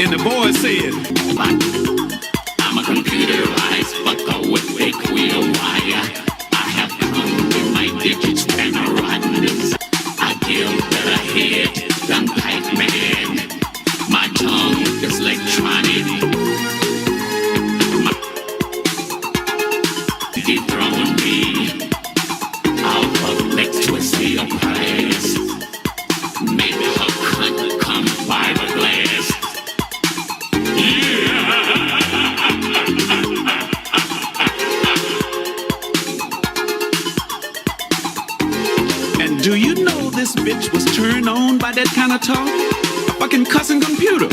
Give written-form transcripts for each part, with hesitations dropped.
And the boy said, I'm a computerized fucker with a queer wire. I have come with my digits and a rotten desire. I give better head than Pac-Man. My tongue is electronic. Dethrone me out of next twisty prize. Make her cunt come fiberglass. and do you know this bitch was turned on by that kind of talk? A fucking cussing computer.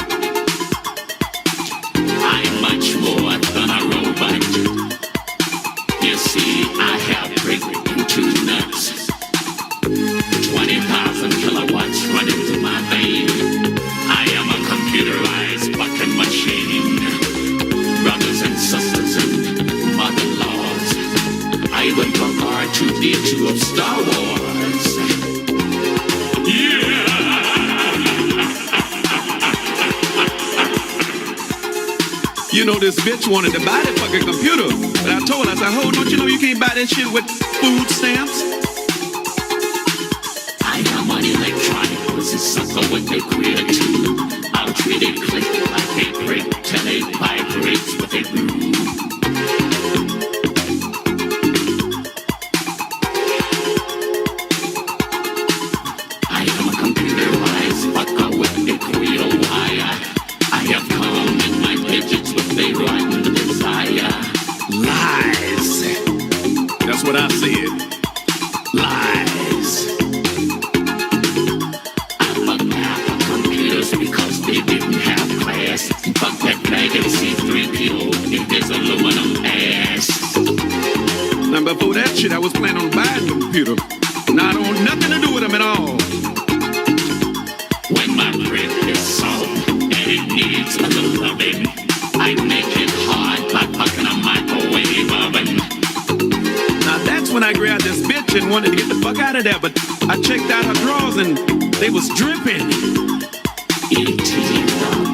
I'm much more than a robot. You see, I have breakthrough two nuts. 20,000 kilowatts running through my vein. I am a computerized fucking machine. Brothers and sisters and mother-in-laws, I even took R2-D2 of Star Wars. Yeah! You know, this bitch wanted to buy that fucking computer. But I told her, I said, "Ho, don't you know you can't buy that shit with food stamps?" I am an electronic pussy sucker with a queer too. I'll treat it click like a prick till it vibrates with a groove. I am a computerized fucker with a queer wire. I have come in my digits with a rotten desire. Lies. That's what I said. Lies. Computers because they didn't have class. Fuck that bag of C3PO in his aluminum ass. Now before that shit, I was planning on buying a computer. Now I don't want nothing to do with them at all. When my bread is soft and it needs a little loving, I make it hard by fucking a microwave oven. Now that's when I grabbed this bitch and wanted to get the fuck out of there, but I checked out her drawers and they was dripping. E.T.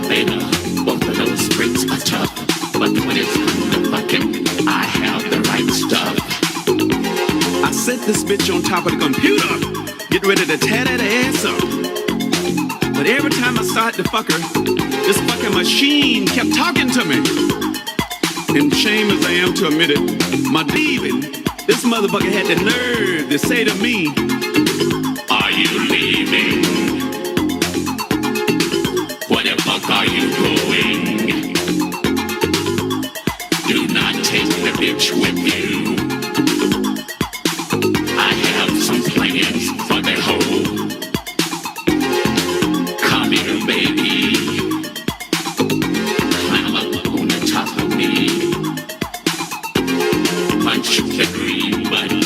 baby, both of those bricks are tough, but when it's come to fucking, I have the right stuff. I set this bitch on top of the computer, get ready to tear that ass up. But every time I started to fuck her, this fucking machine kept talking to me. And shame as I am to admit it, my leaving, this motherfucker had the nerve to say to me, "Are you leaving? Where the fuck are you going? Do not take the bitch with you. I have some plans for the hoe. Come here, baby. Climb up on the top of me. Punch the green button.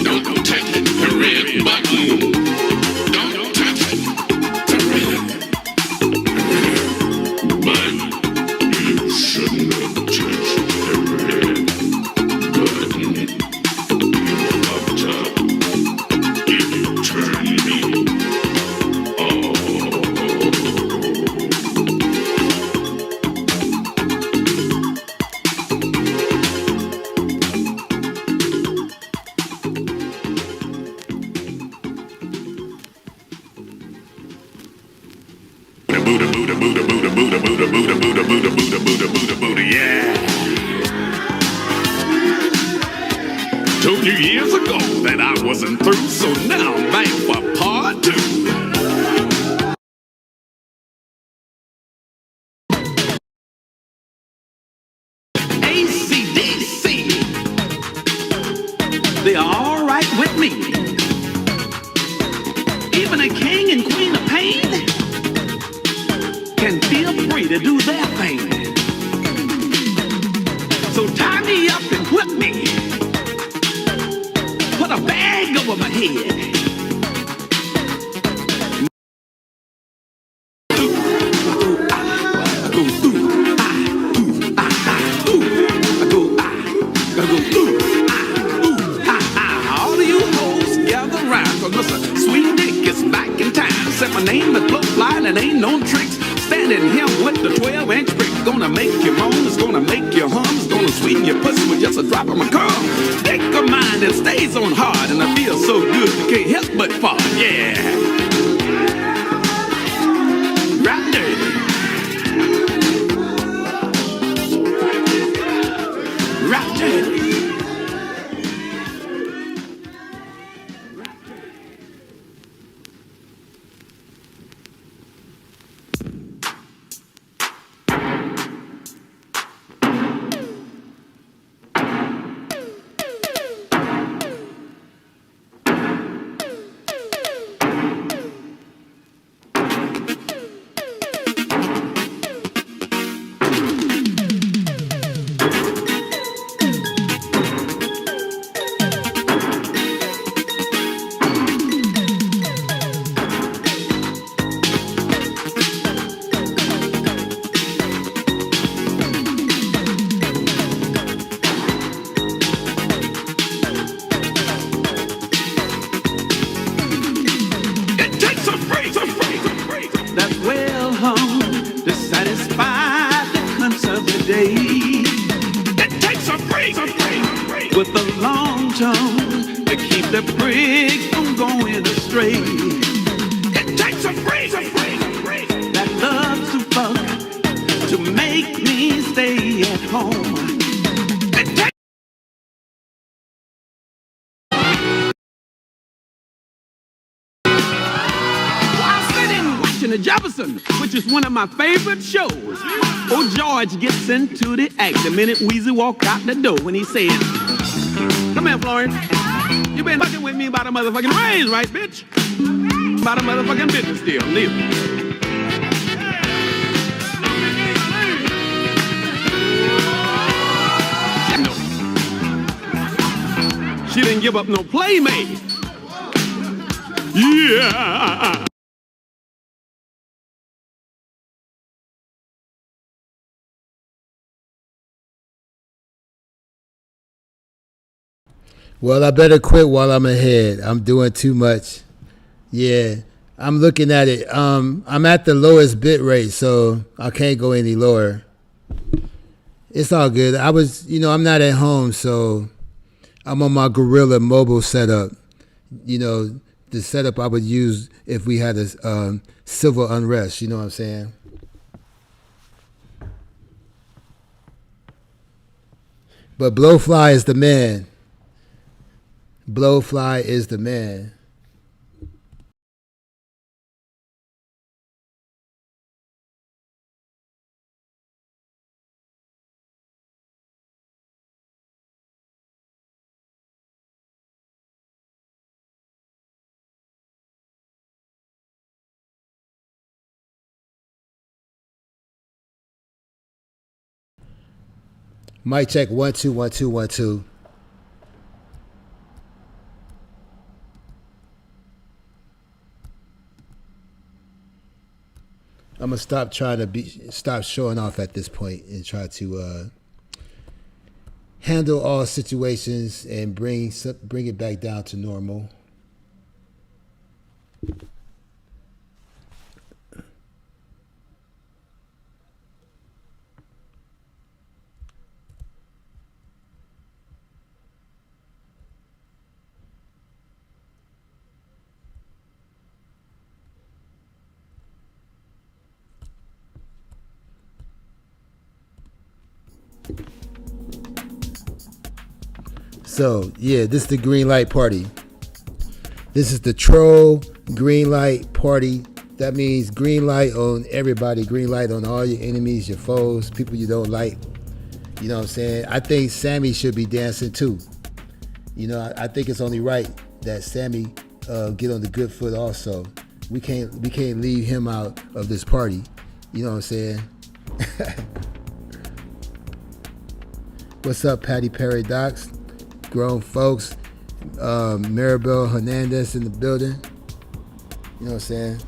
Don't touch the red button. Don't touch the red button. You should not touch the red button. You fucked up. You turn me yeah. 2 years ago that I wasn't through, so now I'm back for part 2. AC/DC, they are all right with me. Even a king and queen of pain can feel free to do their thing. So tie me up and whip me. Put a bag over my head. All of you hoes gather round, 'cause Mr. Sweet Dick is back in town. Said my name is Flo Fly. and ain't no tricks. Standing here with the 12-inch brick. Gonna make you moan, it's gonna make you hum. It's gonna sweeten your pussy with just a drop of my cum. Dick of mine that stays on hard, and I feel so good you can't help but fart. Yeah. Right dirty. Right dirty. With a long tongue to keep the prigs from going astray. It takes a freak that loves to fuck to make me stay at home. It takes while sitting watching the Jefferson, which is one of my favorite shows. Old George gets into the act the minute Weezy walked out the door when he said, "Come here, Florence. You been fucking with me about a motherfucking raise, right, bitch? About a motherfucking business deal. Leave it." She didn't give up no playmate. Yeah. Well, I better quit while I'm ahead. I'm doing too much. Yeah, I'm looking at it. I'm at the lowest bit rate, so I can't go any lower. It's all good. I'm not at home, so I'm on my Gorilla mobile setup. The setup I would use if we had a civil unrest. You know what I'm saying? But Blowfly is the man. Blowfly is the man. Mic check 1 2 1 2 1 2. I'm gonna stop showing off at this point and try to handle all situations and bring it back down to normal. So, yeah, this is the green light party. This is the troll green light party. That means green light on everybody. Green light on all your enemies, your foes, people you don't like. You know what I'm saying? I think Sammy should be dancing too. I think it's only right that Sammy get on the good foot also. We can't leave him out of this party. You know what I'm saying? What's up, Patty Perry Docs? Grown folks, Maribel Hernandez in the building. You know what I'm saying?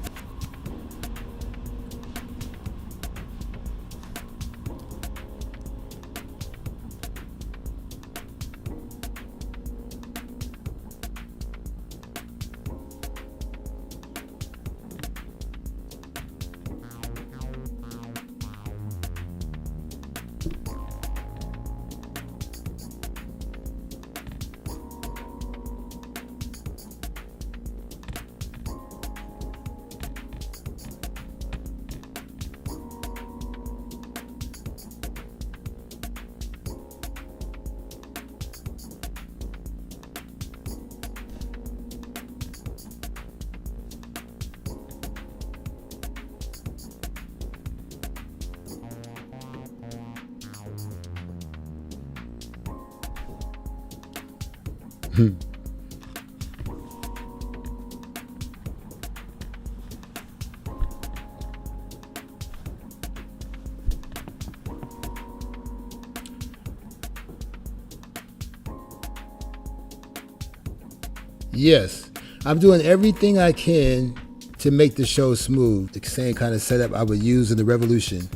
Yes, I'm doing everything I can to make the show smooth. The same kind of setup I would use in the Revolution.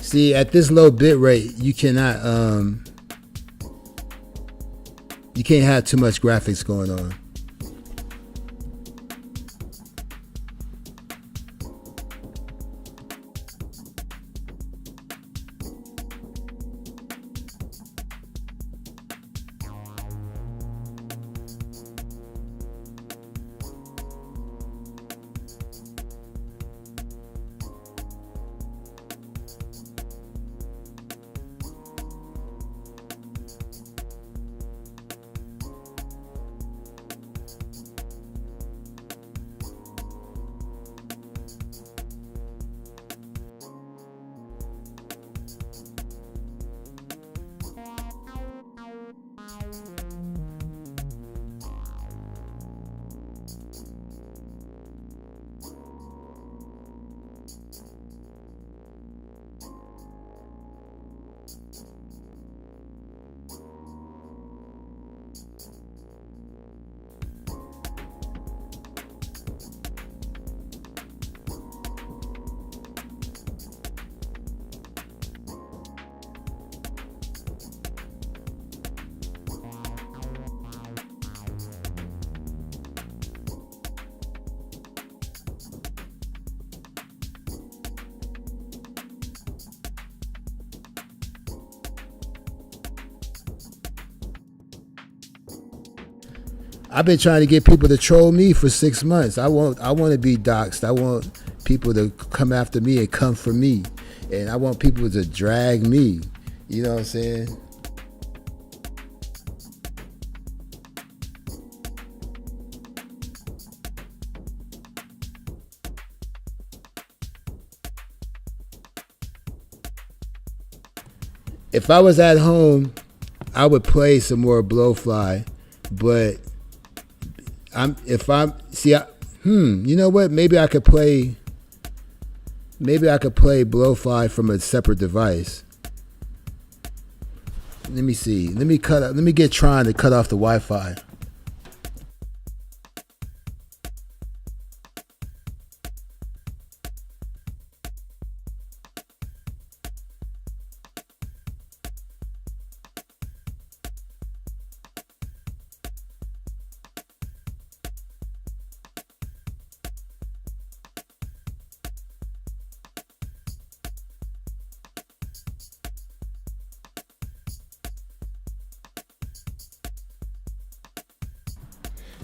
See, at this low bit rate, you can't have too much graphics going on. I've been trying to get people to troll me for 6 months. I want to be doxxed. I want people to come after me and come for me. And I want people to drag me. You know what I'm saying? If I was at home, I would play some more Blowfly, but you know what? Maybe I could play Blowfly from a separate device. Let me see. Let me get trying to cut off the Wi-Fi.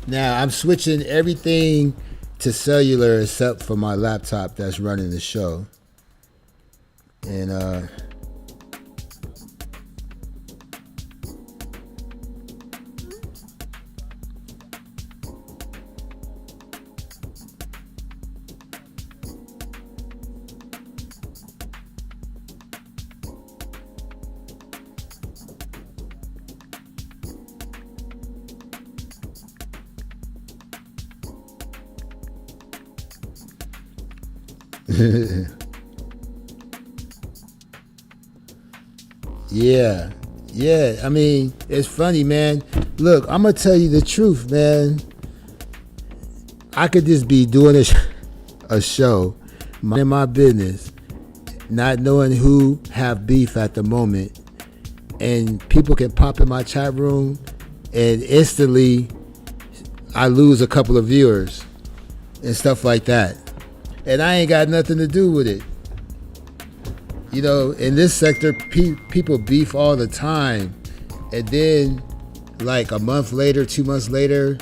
Now I'm switching everything to cellular except for my laptop that's running the show. And yeah. I mean, it's funny, man. Look, I'm gonna tell you the truth, man. I could just be doing a show, minding my business, not knowing who have beef at the moment, and people can pop in my chat room, and instantly I lose a couple of viewers and stuff like that, and I ain't got nothing to do with it. You know, in this sector, people beef all the time, and then like a month later, 2 months later,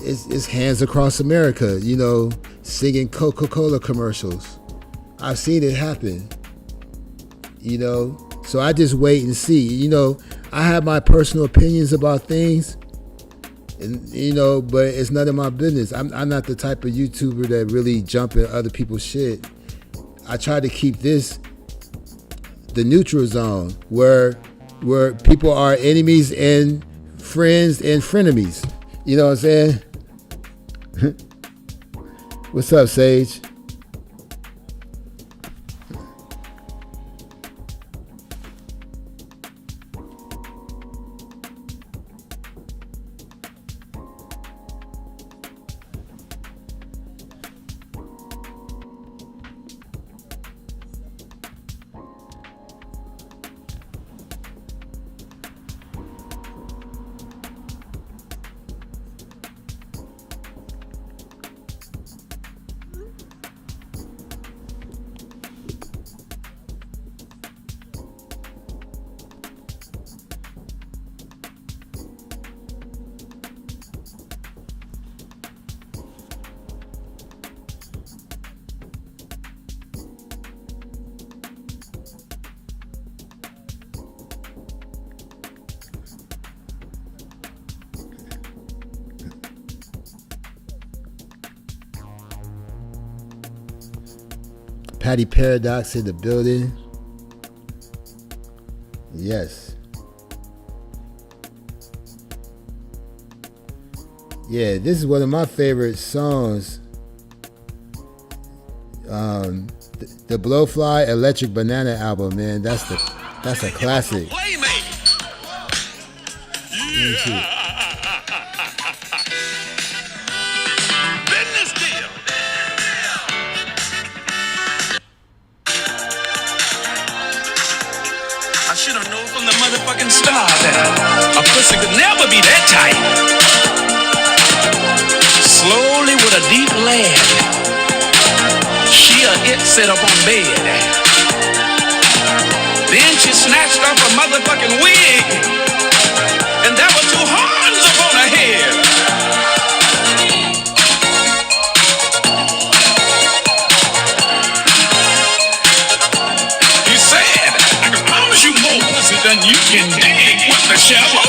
it's Hands Across America, you know, singing Coca-Cola commercials. I've seen it happen, you know, so I just wait and see. You know, I have my personal opinions about things, And, but it's none of my business. I'm not the type of YouTuber that really jump in other people's shit. I try to keep this the neutral zone where people are enemies and friends and frenemies. You know what I'm saying? What's up, Sage? Patty Paradox in the building. Yes. Yeah, this is one of my favorite songs. The Blowfly Electric Banana album, man. That's a classic. Motherfucking star that a pussy could never be that tight. Slowly with a deep laugh, she it set up on bed. Then she snatched off a motherfucking wig, and there were two horns upon her head. He said, I can promise you more pussy than you can dig with the shovel.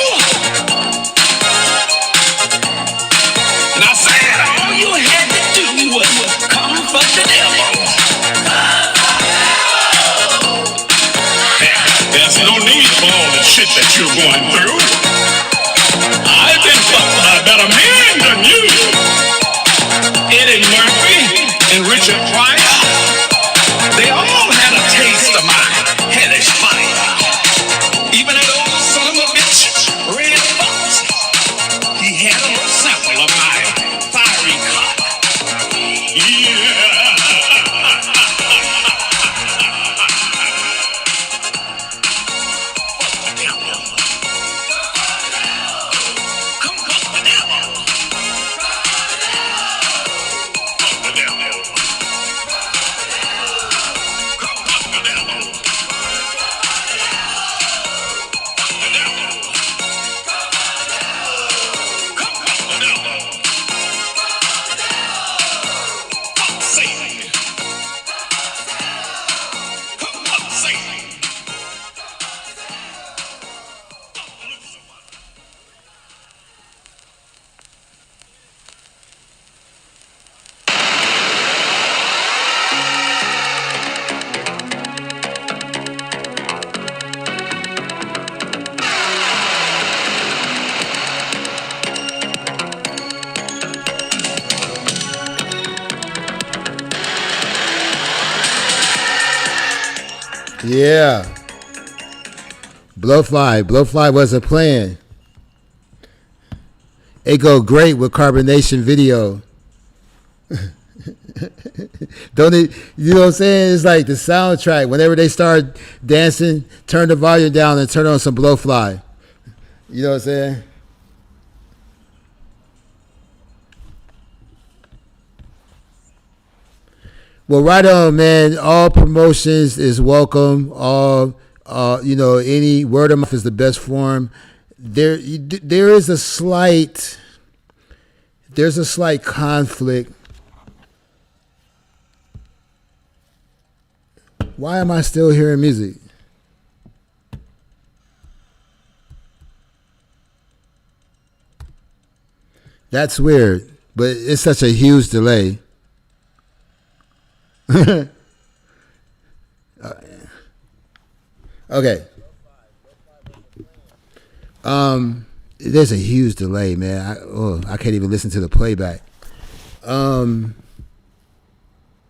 And I said, all you had to do was come for the devil. There's no need for all the shit that you're going through. I've been fucked by a better man than you. Eddie Murphy and Richard Pryor, they all had a taste of my hellish fire. Even that old son of a bitch, Red Fox, he had a little sample of my fiery cock. Yeah. Yeah. Blowfly wasn't playing. It go great with Carbonation video. Don't it? You know what I'm saying? It's like the soundtrack. Whenever they start dancing, turn the volume down and turn on some Blowfly. You know what I'm saying? Well, right on, man. All promotions is welcome. All, any word of mouth is the best form. There's a slight conflict. Why am I still hearing music? That's weird, but it's such a huge delay. Okay. There's a huge delay, man. I can't even listen to the playback.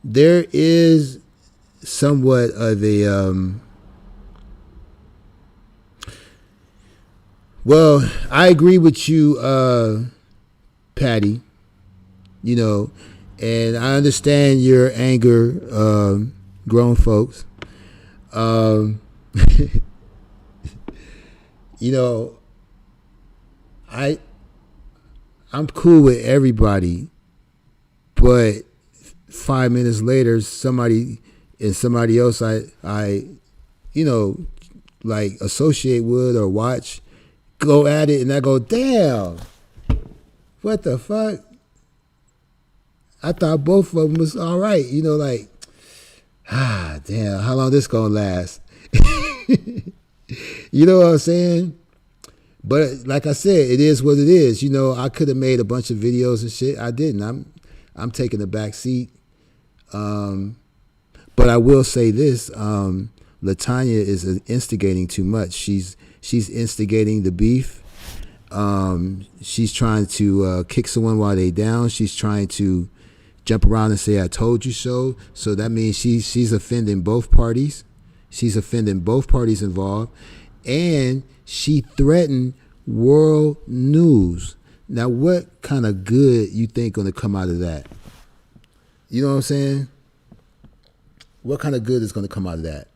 There is somewhat of a well, I agree with you, Patty. You know, and I understand your anger, grown folks. You know, I'm cool with everybody, but 5 minutes later, somebody else I you know, like associate with or watch go at it, and I go, damn, what the fuck? I thought both of them was all right, you know, like, damn, how long this gonna last? You know what I'm saying? But like I said, it is what it is. You know, I could have made a bunch of videos and shit. I didn't. I'm taking the back seat. But I will say this: Latanya is instigating too much. She's instigating the beef. She's trying to kick someone while they down. She's trying to jump around and say, "I told you so." So that means she's offending both parties. She's offending both parties involved, and she threatened world news. Now, what kind of good you think going to come out of that? You know what I'm saying? What kind of good is going to come out of that?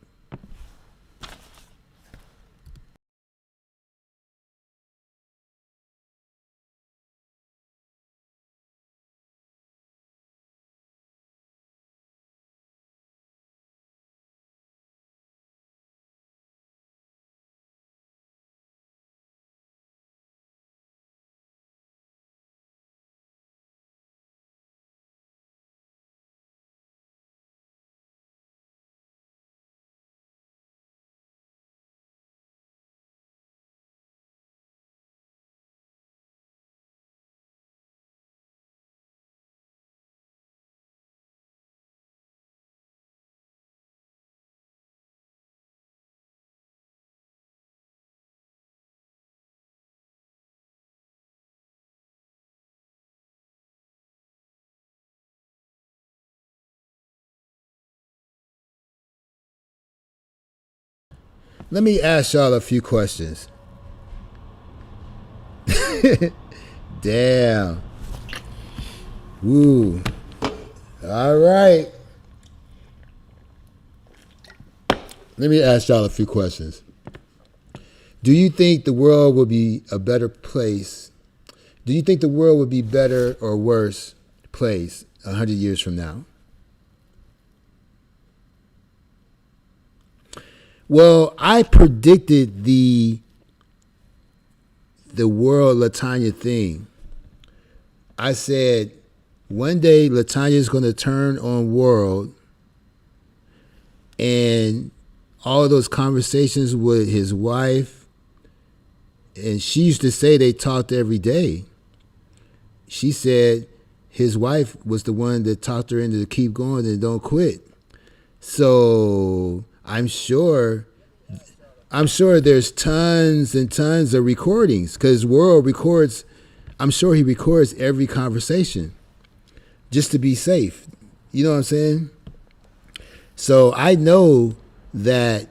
Let me ask y'all a few questions. Damn. Woo. All right. Let me ask y'all a few questions. Do you think the world would be a better place? Do you think the world would be better or worse place 100 years from now? Well, I predicted the world Latanya thing. I said one day Latanya is going to turn on world, and all those conversations with his wife, and she used to say they talked every day. She said his wife was the one that talked her into to keep going and don't quit. So I'm sure there's tons and tons of recordings, because World records. I'm sure he records every conversation just to be safe. You know what I'm saying? So I know that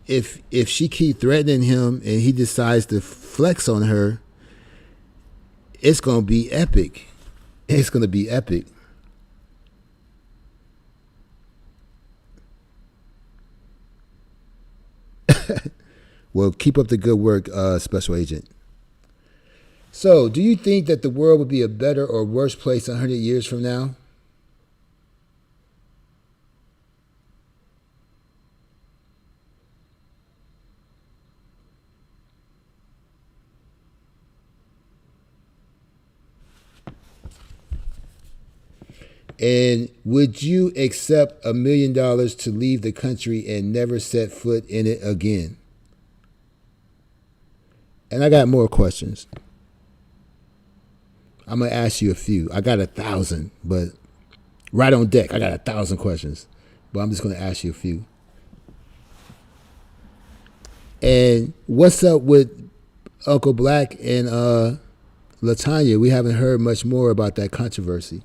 if she keep threatening him and he decides to flex on her, it's gonna be epic. It's gonna be epic. Well, keep up the good work, Special Agent. So, do you think that the world would be a better or worse place 100 years from now? And would you accept $1 million to leave the country and never set foot in it again? And I got more questions. I'm gonna ask you a few. I got 1,000, but right on deck, I got 1,000 questions. But I'm just gonna ask you a few. And what's up with Uncle Black and Latanya? We haven't heard much more about that controversy.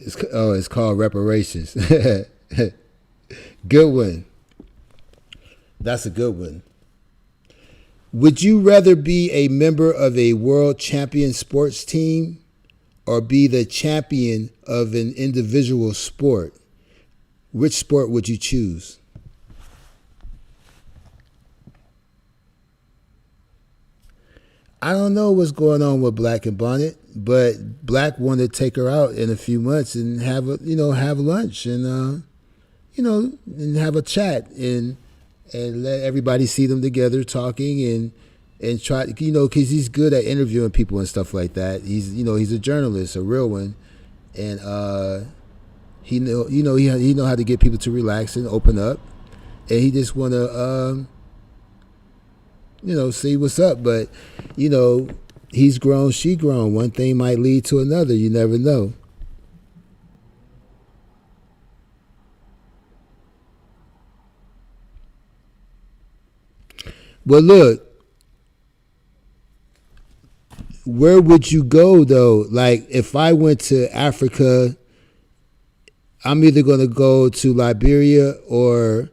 It's called reparations. Good one. That's a good one. Would you rather be a member of a world champion sports team or be the champion of an individual sport? Which sport would you choose? I don't know what's going on with Black and Bonnet, but Black wanted to take her out in a few months and have lunch and and have a chat and let everybody see them together talking and try because he's good at interviewing people and stuff like that. He's a journalist, a real one, and he know how to get people to relax and open up, and he just want to see what's up. But, he's grown, she grown. One thing might lead to another. You never know. Well, look, where would you go, though? Like, if I went to Africa, I'm either going to go to Liberia or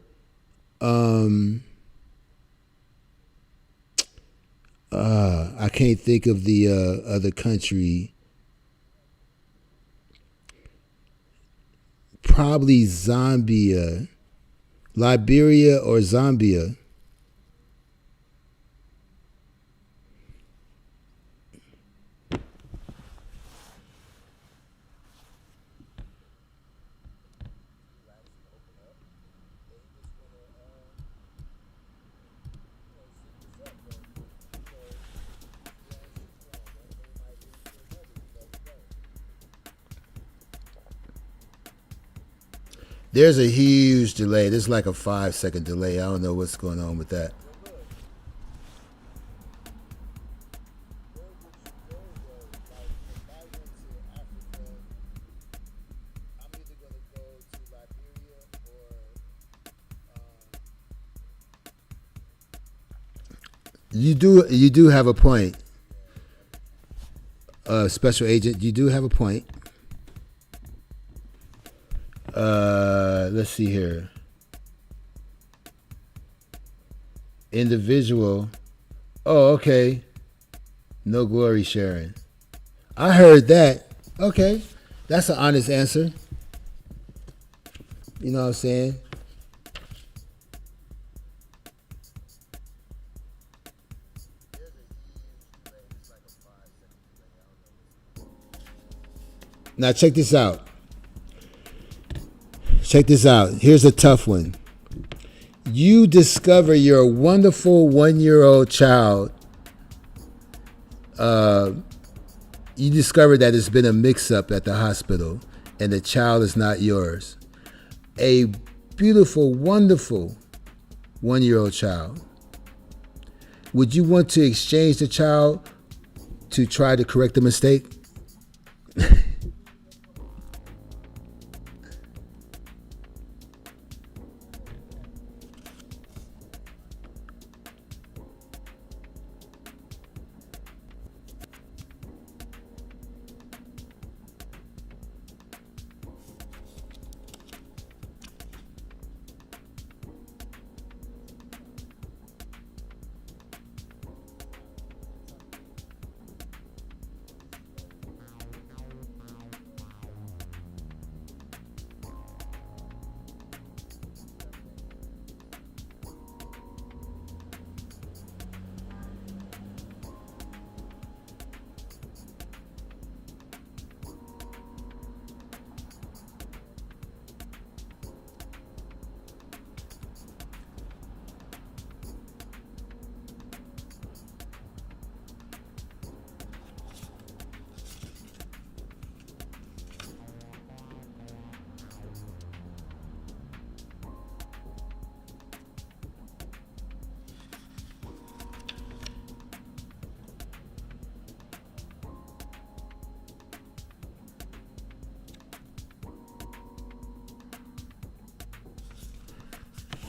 I can't think of the other country. Probably Zambia, Liberia or Zambia. There's a huge delay. There's like a 5-second delay. I don't know what's going on with that. You do have a point, Special Agent. You do have a point. Let's see here. Individual. Oh, okay. No glory sharing. I heard that. Okay. That's an honest answer. You know what I'm saying? Now check this out. Check this out. Here's a tough one. You discover your wonderful 1-year-old child. You discover that it's been a mix-up at the hospital and the child is not yours. A beautiful, wonderful 1-year-old child. Would you want to exchange the child to try to correct the mistake?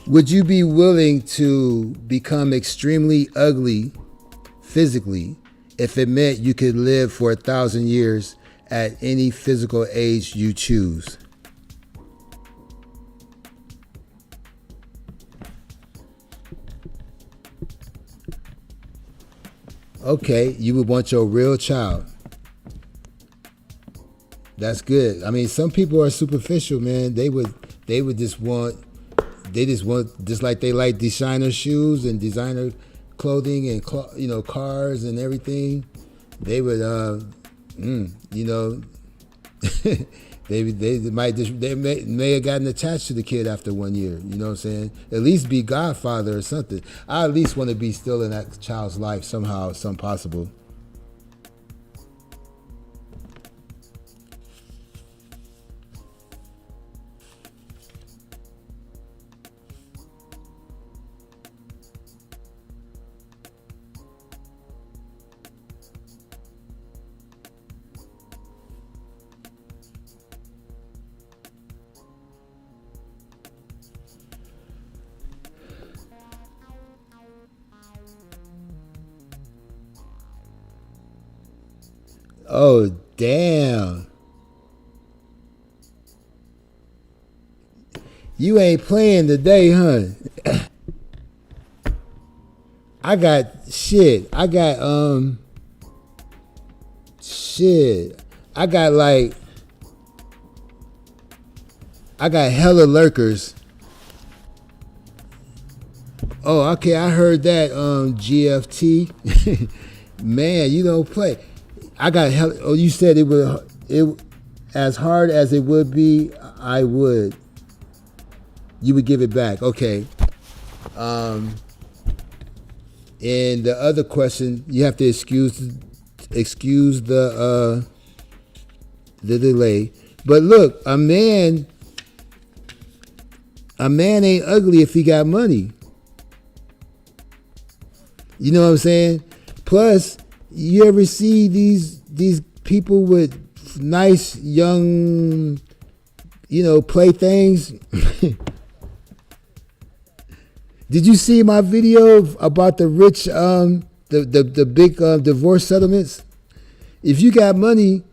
Would you be willing to become extremely ugly physically if it meant you could live for 1,000 years at any physical age you choose? Okay, you would want your real child. That's good. I mean, some people are superficial, man. They would just like they like designer shoes and designer clothing and cars and everything. They would they may have gotten attached to the kid after 1 year. You know what I'm saying? At least be godfather or something. I at least want to be still in that child's life somehow, some possible. Oh, damn. You ain't playing today, huh? I got shit. I got shit. I got hella lurkers. Oh, okay, I heard that GFT. Man, you don't play. I got hella. Oh, you said it as hard as it would be, I would. You would give it back. Okay. And the other question, you have to excuse the delay. But look, a man ain't ugly if he got money. You know what I'm saying? Plus, you ever see these people with nice young, playthings? Did you see my video about the rich, the big divorce settlements? If you got money,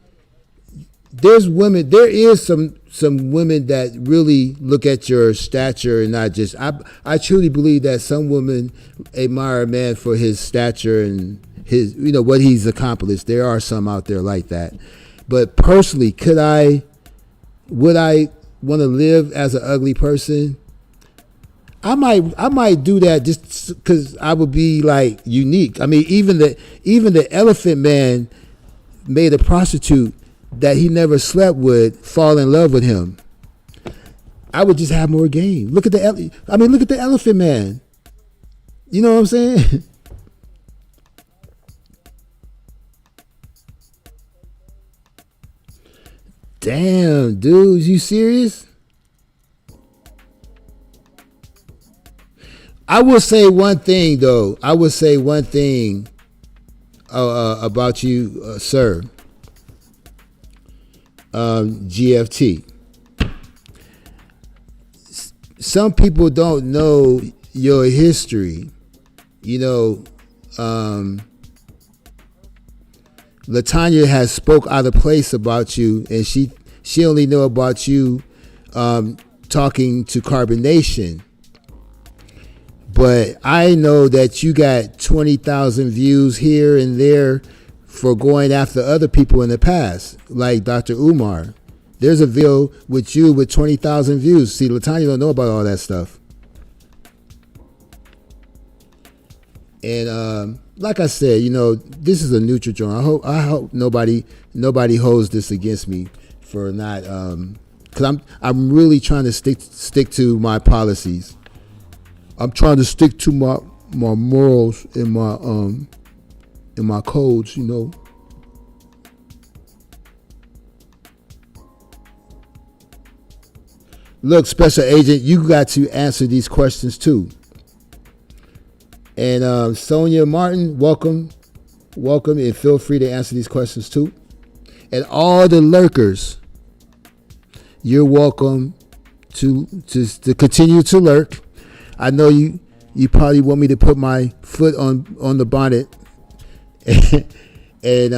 there is some women that really look at your stature and not just. I truly believe that some women admire a man for his stature and his, what he's accomplished. There are some out there like that. But personally, would I want to live as an ugly person? I might do that just because I would be like unique. I mean, even the Elephant Man made a prostitute that he never slept with fall in love with him. I would just have more game. Look at the Elephant Man. You know what I'm saying? Damn, dude, you serious? I will say one thing though. I will say one thing about you, sir. GFT. Some people don't know your history. You know, Latanya has spoke out of place about you, and she only know about you talking to Carbonation. But I know that you got 20,000 views here and there for going after other people in the past, like Dr. Umar. There's a video with you with 20,000 views. See, Latanya don't know about all that stuff. And like I said, you know, this is a neutral joint. I hope nobody holds this against me for not, because I'm really trying to stick to my policies. I'm trying to stick to my morals and my codes, you know. Look, Special Agent, you got to answer these questions too. And Sonia Martin, welcome, and feel free to answer these questions too. And all the lurkers, you're welcome to continue to lurk. I know you probably want me to put my foot on the bonnet, and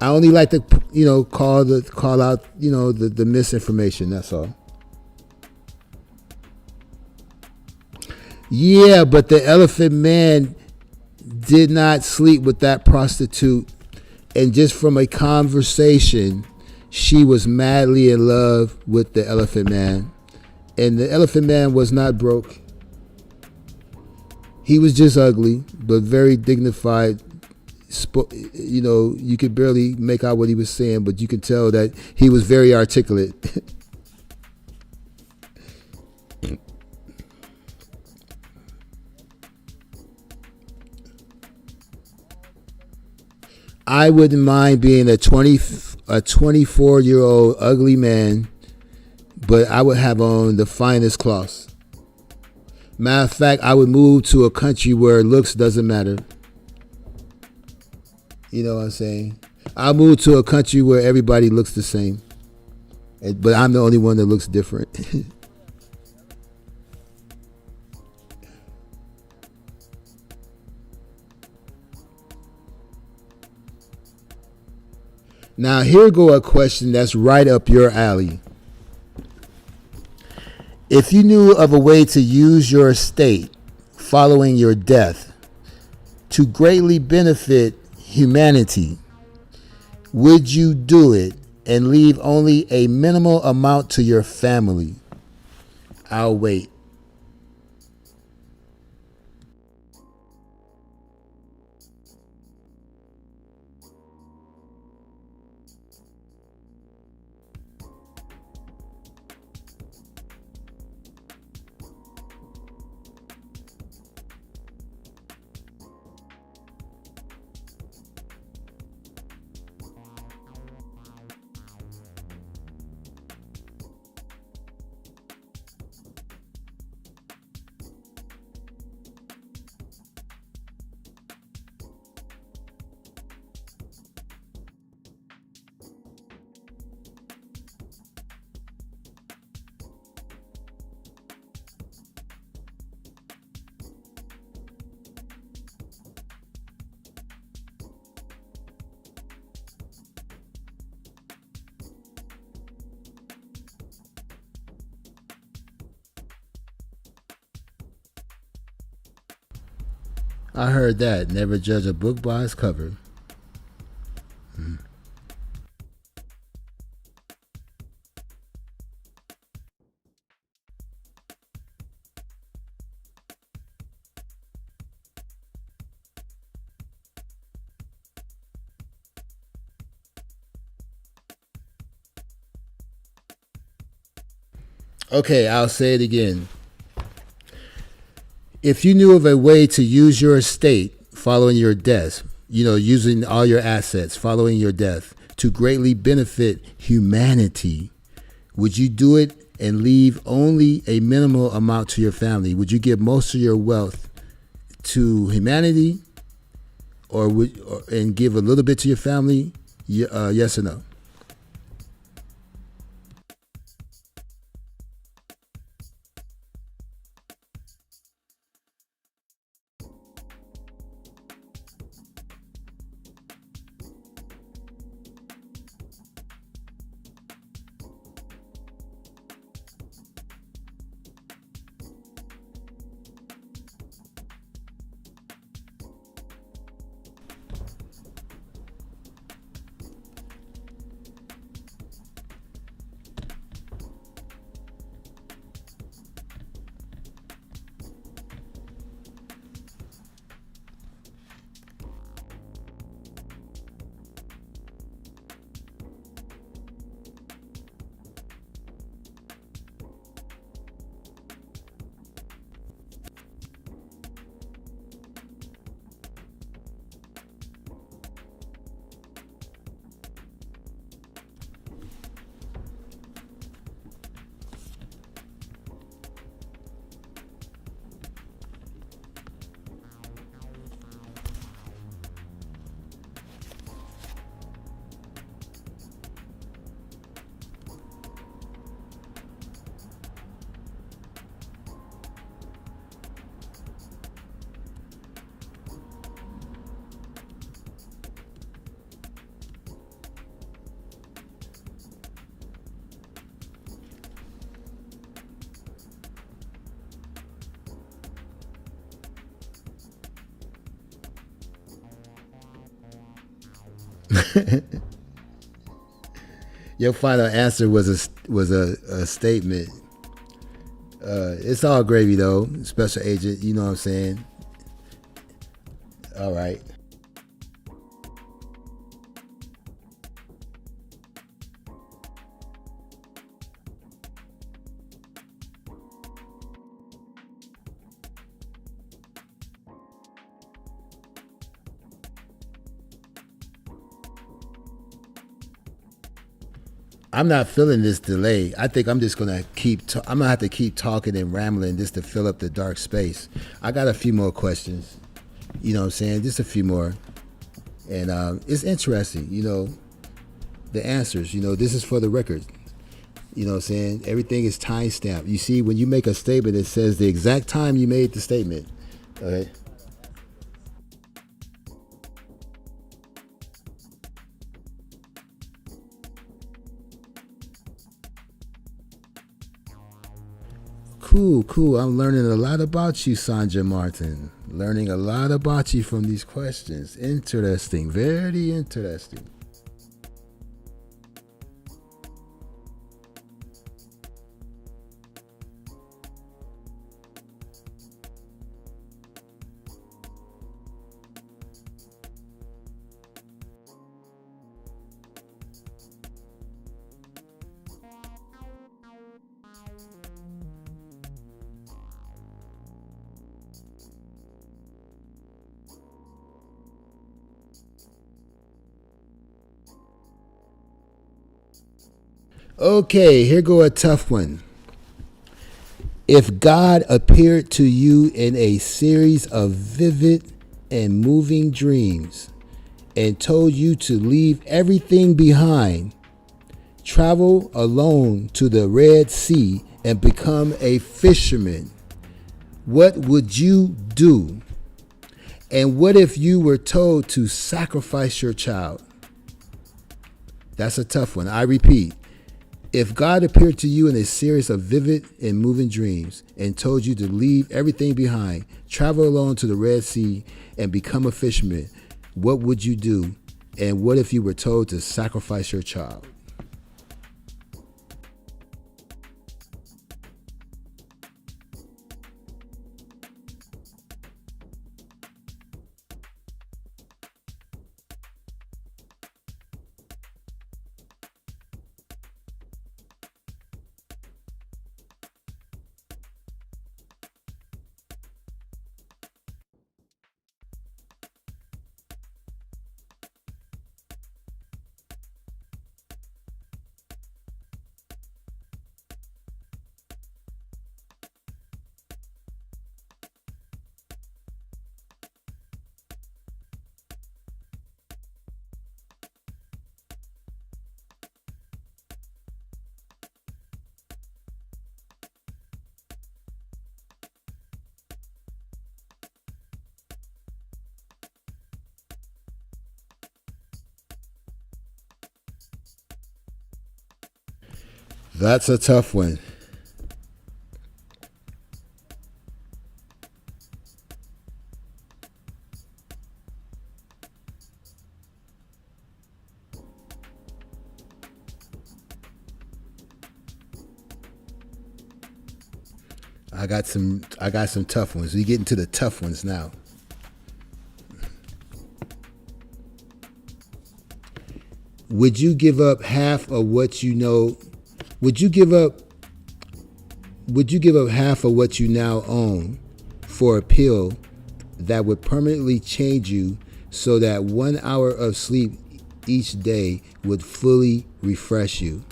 I only like to, you know, call out, you know, the misinformation. That's all. Yeah, but the Elephant Man did not sleep with that prostitute, and just from a conversation, she was madly in love with the Elephant Man. And the Elephant Man was not broke. He was just ugly, but very dignified. You know, you could barely make out what he was saying, but you could tell that he was very articulate. I wouldn't mind being a 24-year-old ugly man, but I would have on the finest cloths. Matter of fact, I would move to a country where looks doesn't matter. You know what I'm saying? I'll move to a country where everybody looks the same, but I'm the only one that looks different. Now, here go a question that's right up your alley. If you knew of a way to use your estate following your death to greatly benefit humanity, would you do it and leave only a minimal amount to your family? I'll wait. I heard that. Never judge a book by its cover. Okay, I'll say it again. If you knew of a way to use your estate following your death, you know, using all your assets following your death to greatly benefit humanity, Would you do it and leave only a minimal amount to your family? Would you give most of your wealth to humanity, and give a little bit to your family? Yes or no? Your final answer was a statement. It's all gravy though, special agent. You know what I'm saying? All right. I'm not feeling this delay. I think I'm just gonna I'm gonna have to keep talking and rambling just to fill up the dark space. I got a few more questions. You know what I'm saying? Just a few more, and it's interesting. The answers. This is for the record. You know what I'm saying? Everything is time stamped. You see, when you make a statement, it says the exact time you made the statement. Okay. Cool. I'm learning a lot about you, Sandra Martin. Learning a lot about you from these questions. Interesting. Very interesting. Okay, here go a tough one. If God appeared to you in a series of vivid and moving dreams and told you to leave everything behind, travel alone to the Red Sea and become a fisherman, what would you do? And what if you were told to sacrifice your child? That's a tough one. I repeat. If God appeared to you in a series of vivid and moving dreams and told you to leave everything behind, travel alone to the Red Sea and become a fisherman, what would you do? And what if you were told to sacrifice your child? That's a tough one. I got some tough ones. We get into the tough ones now. Would you give up half of what you know? Would you give up half of what you now own for a pill that would permanently change you so that 1 hour of sleep each day would fully refresh you?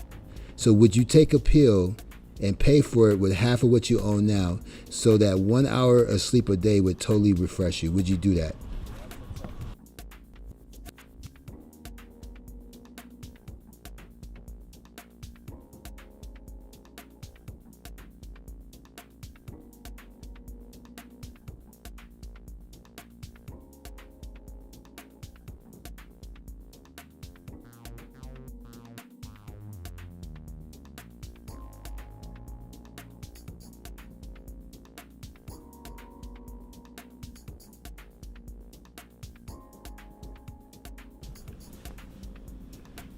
So would you take a pill and pay for it with half of what you own now so that 1 hour of sleep a day would totally refresh you? Would you do that?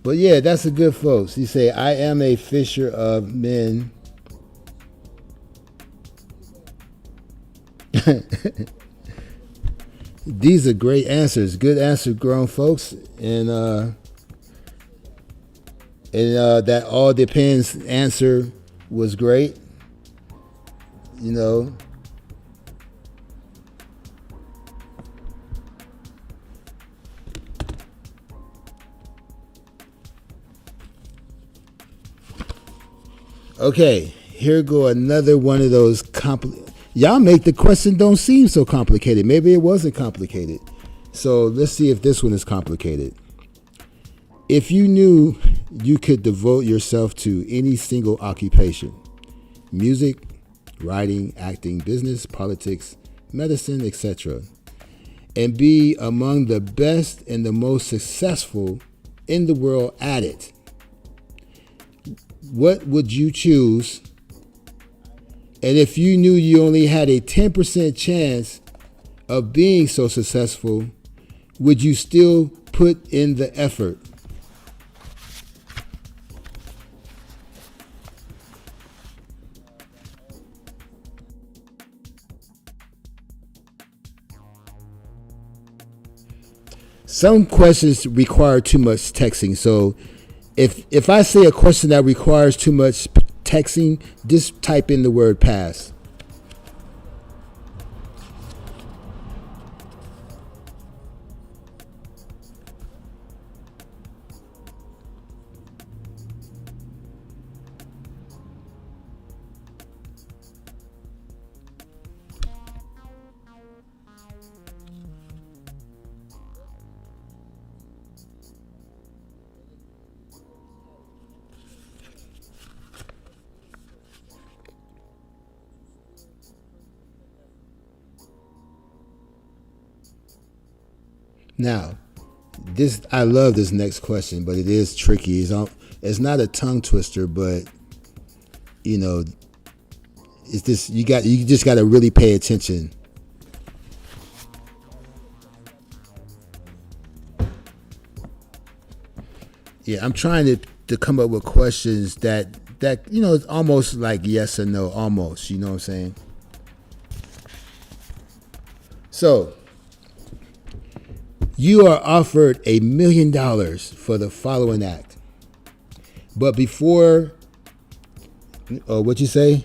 But yeah, that's a good folks. You say, I am a fisher of men. These are great answers. Good answer, grown folks. And that all depends answer was great. You know. Okay, here go another one of those y'all make the question don't seem so complicated. Maybe it wasn't complicated. So let's see if this one is complicated. If you knew you could devote yourself to any single occupation, music, writing, acting, business, politics, medicine, etc., and be among the best and the most successful in the world at it, what would you choose? And if you knew you only had a 10% chance of being so successful, would you still put in the effort? Some questions require too much texting, so if I say a question that requires too much texting, just type in the word pass. Now, I love this next question, but it is tricky. It's not a tongue twister, but you know, it's this. You just got to really pay attention. Yeah, I'm trying to come up with questions that it's almost like yes or no, almost. You know what I'm saying? So, you are offered $1 million for the following act. But before, what you say?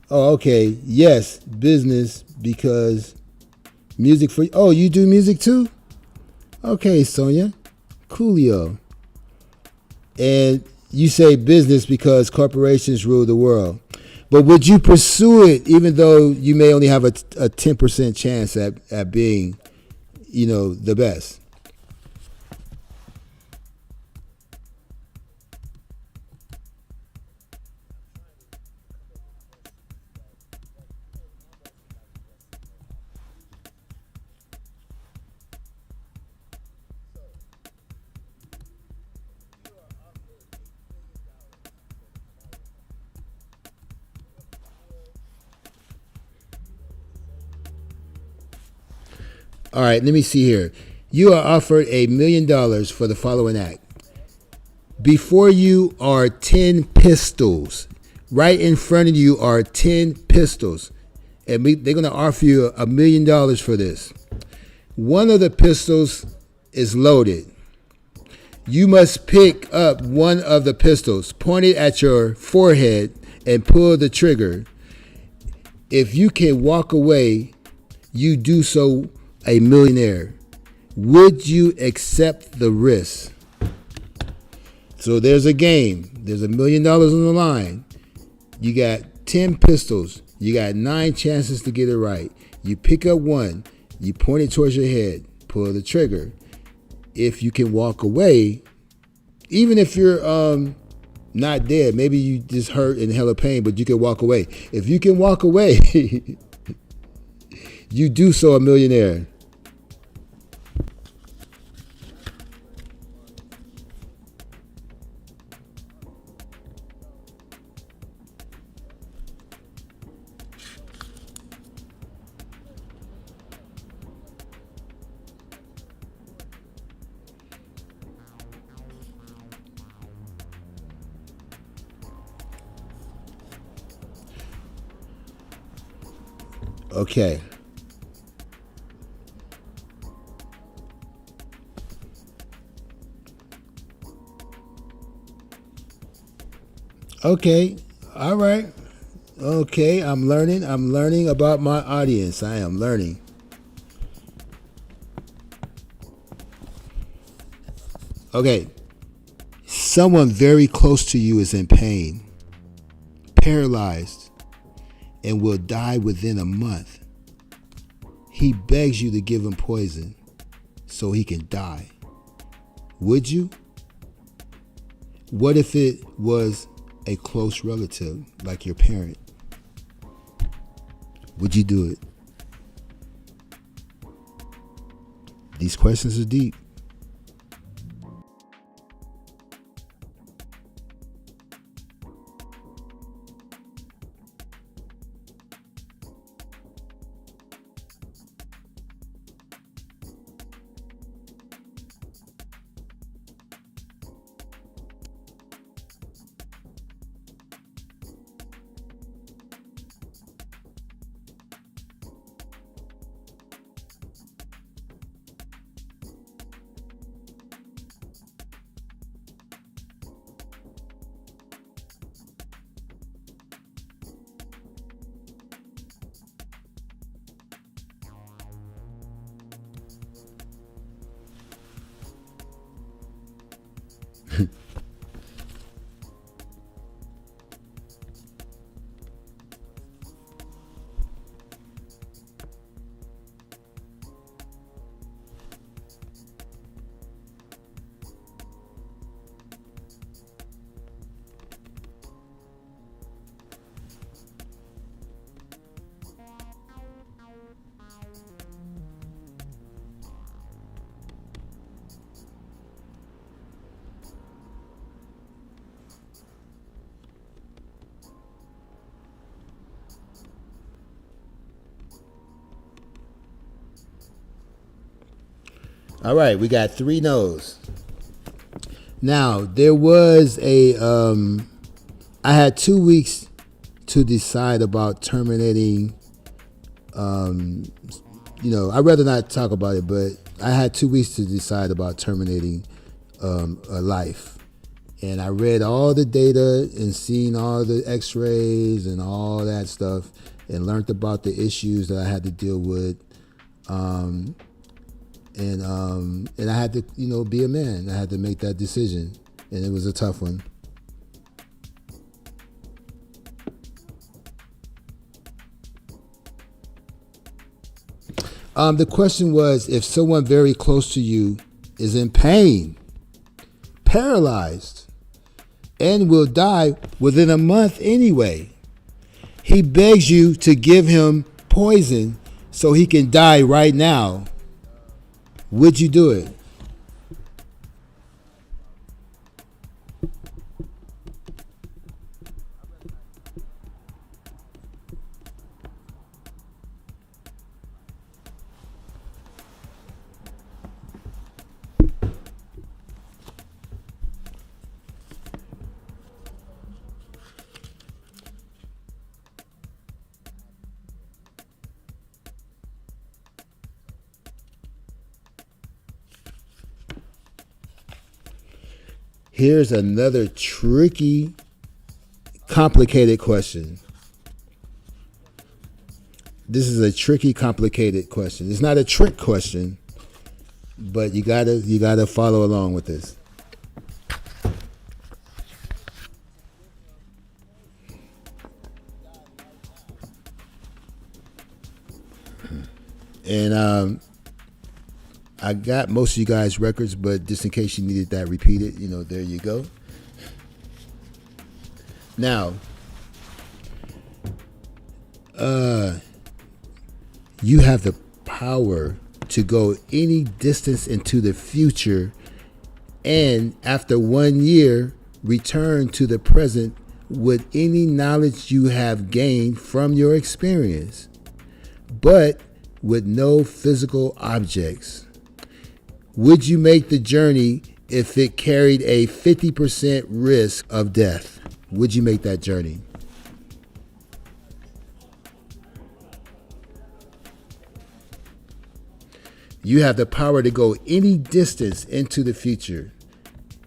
Oh, okay. Yes, business, because music for, oh, you do music too? Okay, Sonia. Coolio. And you say business because corporations rule the world. But would you pursue it even though you may only have a 10% chance at being, the best? All right, let me see here. You are offered $1,000,000 for the following act. Before you are 10 pistols. Right in front of you are 10 pistols. And they're going to offer you $1,000,000 for this. One of the pistols is loaded. You must pick up one of the pistols, point it at your forehead, and pull the trigger. If you can walk away, you do so a millionaire. Would you accept the risk? So there's a game. There's $1,000,000 on the line. You got 10 pistols. You got 9 chances to get it right. You pick up one. You point it towards your head. Pull the trigger. If you can walk away, even if you're not dead, maybe you just hurt and hella pain, but you can walk away. If you can walk away, you do so a millionaire. Okay. Okay. All right. Okay. I'm learning. I'm learning about my audience. I am learning. Okay. Someone very close to you is in pain, paralyzed, and will die within a month. He begs you to give him poison so he can die. Would you? What if it was a close relative like your parent? Would you do it? These questions are deep. All right, we got 3 no's. Now, there was I had 2 weeks to decide about terminating, I'd rather not talk about it, but I had 2 weeks to decide about terminating a life. And I read all the data and seen all the x-rays and all that stuff and learned about the issues that I had to deal with. And I had to, be a man. I had to make that decision, and it was a tough one. The question was, if someone very close to you is in pain, paralyzed, and will die within a month anyway, he begs you to give him poison so he can die right now. Would you do it? Here's another tricky, complicated question. This is a tricky, complicated question. It's not a trick question, but you gotta follow along with this. And I got most of you guys' records, but just in case you needed that repeated, there you go. Now, you have the power to go any distance into the future, and after 1 year, return to the present with any knowledge you have gained from your experience, but with no physical objects. Would you make the journey if it carried a 50% risk of death? Would you make that journey? You have the power to go any distance into the future.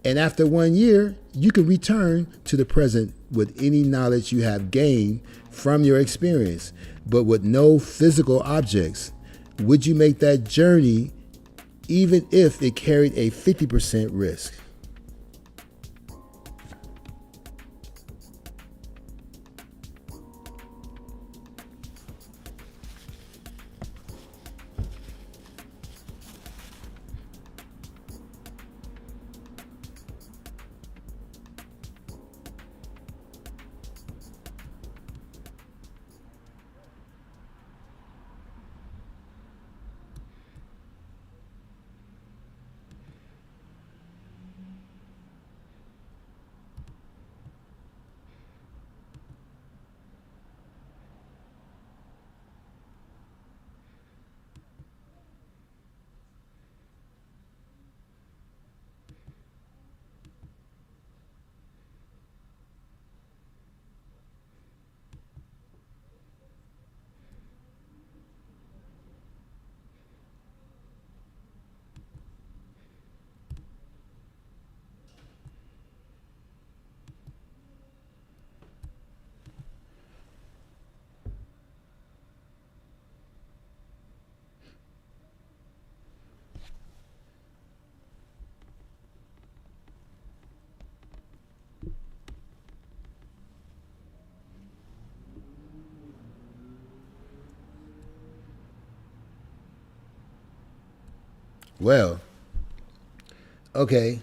And after 1 year, you can return to the present with any knowledge you have gained from your experience, but with no physical objects. Would you make that journey even if it carried a 50% risk? Well, okay.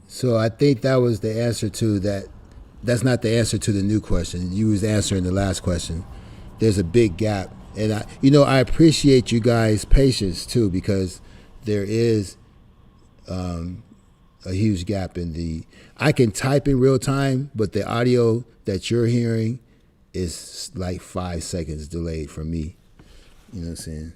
So I think that was the answer to that. That's not the answer to the new question. You was answering the last question. There's a big gap. And I appreciate you guys' patience too, because there is a huge gap in I can type in real time, but the audio that you're hearing is like 5 seconds delayed from me. You know what I'm saying?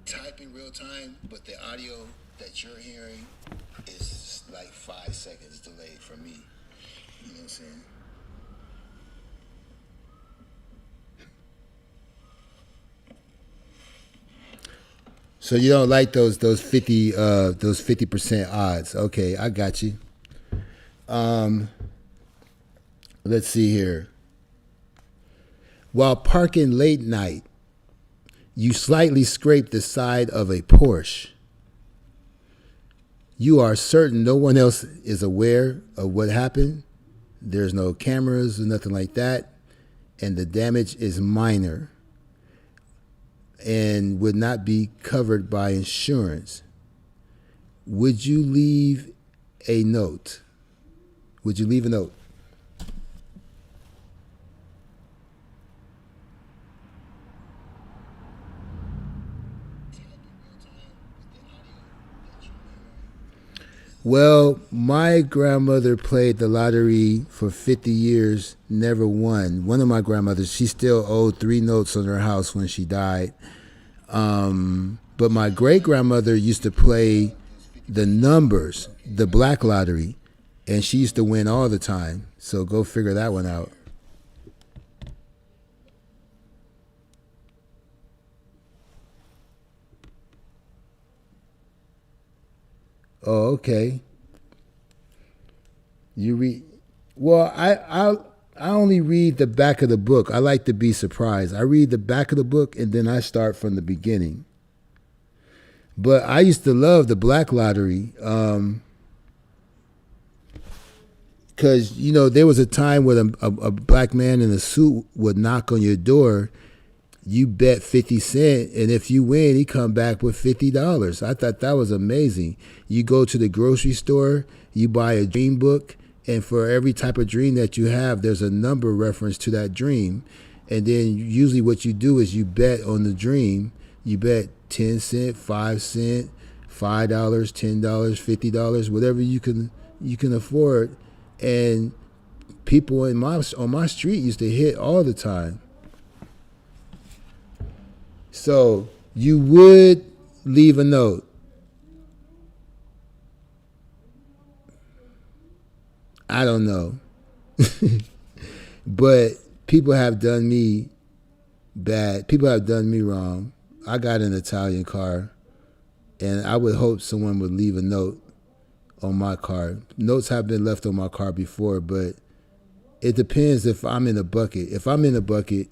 Type in real time, but the audio that you're hearing is like 5 seconds delayed from me. You know what I'm saying? So you don't like those 50% odds? Okay, I got you. Let's see here. While parking late night, you slightly scrape the side of a Porsche. You are certain no one else is aware of what happened. There's no cameras or nothing like that, and the damage is minor. and would not be covered by insurance, would you leave a note? Would you leave a note? Well, my grandmother played the lottery for 50 years, never won. One of my grandmothers, she still owed 3 notes on her house when she died. But my great grandmother used to play the numbers, the black lottery, and she used to win all the time. So go figure that one out. Oh, okay. You read. Well, I only read the back of the book. I like to be surprised. I read the back of the book and then I start from the beginning. But I used to love the black lottery because there was a time when a black man in a suit would knock on your door. You bet 50 cents, and if you win, he come back with $50. I thought that was amazing. You go to the grocery store, you buy a dream book, and for every type of dream that you have, there's a number reference to that dream. And then usually what you do is you bet on the dream. You bet 10 cents, 5 cents, $5, $10, $50, whatever you can afford. And people on my street used to hit all the time. So you would leave a note. I don't know. But people have done me bad. People have done me wrong. I got an Italian car, and I would hope someone would leave a note on my car. Notes have been left on my car before, but it depends if I'm in a bucket. If I'm in a bucket,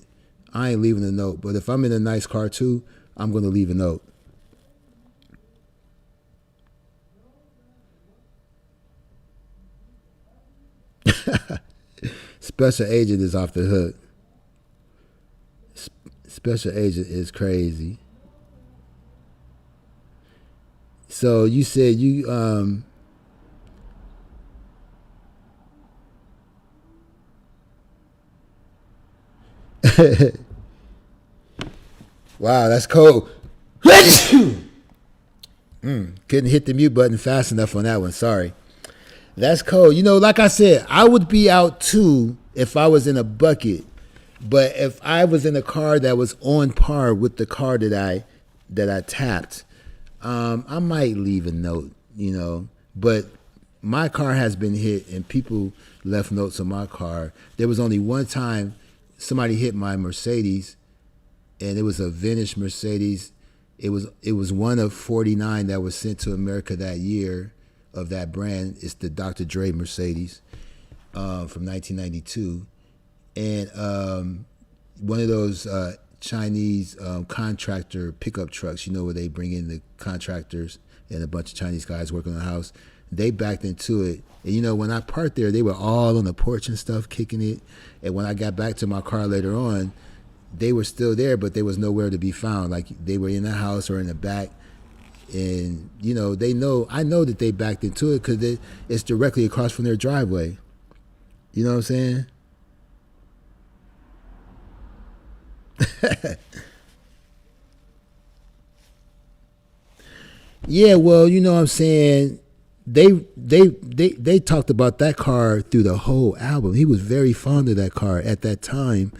I ain't leaving a note. But if I'm in a nice car too, I'm going to leave a note. Special agent is off the hook. Special agent is crazy. So you said you wow, that's cold. Couldn't hit the mute button fast enough on that one. Sorry. That's cold. Like I said, I would be out too if I was in a bucket. But if I was in a car that was on par with the car that I tapped, I might leave a note, But my car has been hit and people left notes on my car. There was only one time somebody hit my Mercedes, and it was a vintage Mercedes. It was one of 49 that was sent to America that year of that brand. It's the Dr. Dre Mercedes from 1992. And one of those Chinese contractor pickup trucks, where they bring in the contractors and a bunch of Chinese guys working on the house, they backed into it. And when I parked there, they were all on the porch and stuff, kicking it. And when I got back to my car later on, they were still there, but there was nowhere to be found. Like they were in the house or in the back. And, I know that they backed into it because it's directly across from their driveway. You know what I'm saying? Yeah, well, you know what I'm saying? They talked about that car through the whole album. He was very fond of that car. At that time,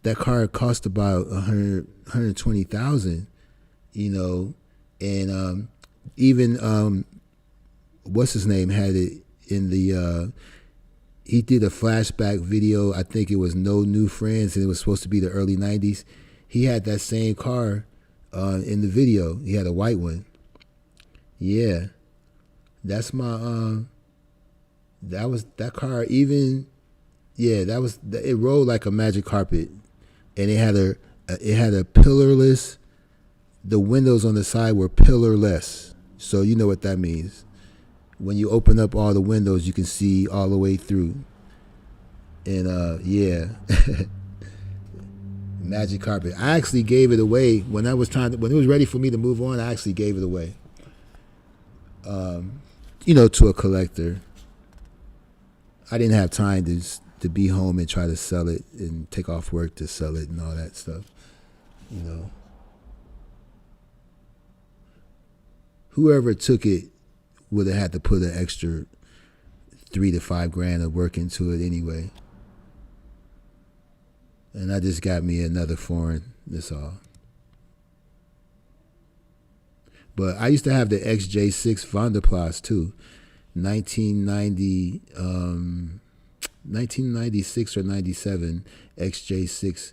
that car cost about $120,000, and even what's his name had it in the he did a flashback video. I think it was No New Friends, and it was supposed to be the early 90s. He had that same car in the video. He had a white one. Yeah. That's my that car. Even it rolled like a magic carpet, and it had a pillarless. The windows on the side were pillarless, so you know what that means. When you open up all the windows, you can see all the way through. And yeah, Magic carpet. I actually gave it away when when it was ready for me to move on. I actually gave it away. To a collector. I didn't have time to be home and try to sell it and take off work to sell it and all that stuff. Whoever took it would have had to put an extra $3,000 to $5,000 of work into it anyway. And I just got me another foreign. That's all. But I used to have the XJ6 Vanderplas too, 1996 or 97 XJ6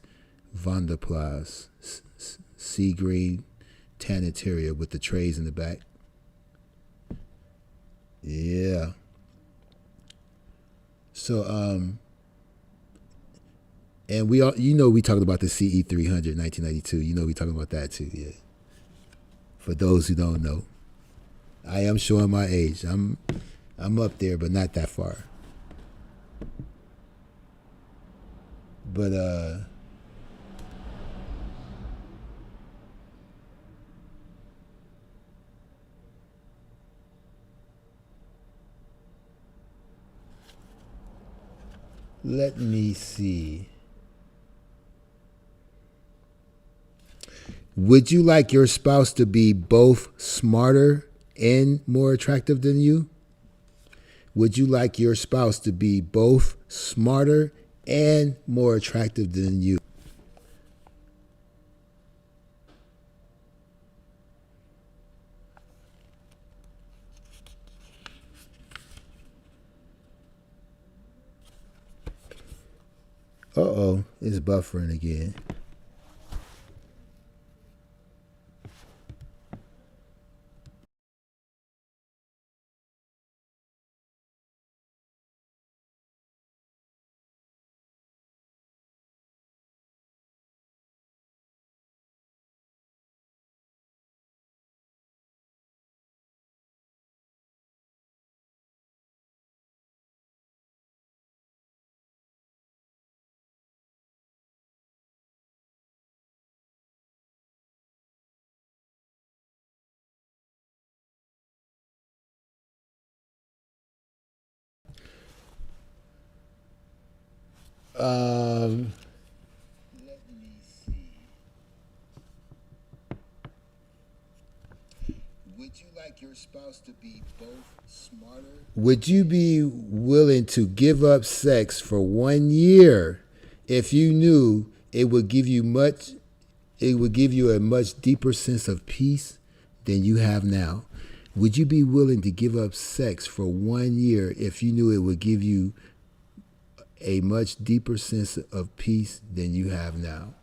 Vanderplas, sea green tan interior with the trays in the back. Yeah. So and we talked about the CE300 1992. We talking about that too. Yeah. For those who don't know, I am showing my age. I'm up there, but not that far. But let me see. Would you like your spouse to be both smarter and more attractive than you? Would you like your spouse to be both smarter and more attractive than you? Uh-oh, it's buffering again. Let me see. Would you like your spouse to be both smarter? Would you be willing to give up sex for 1 year if you knew it would give you a much deeper sense of peace than you have now? Would you be willing to give up sex for 1 year if you knew it would give you a much deeper sense of peace than you have now?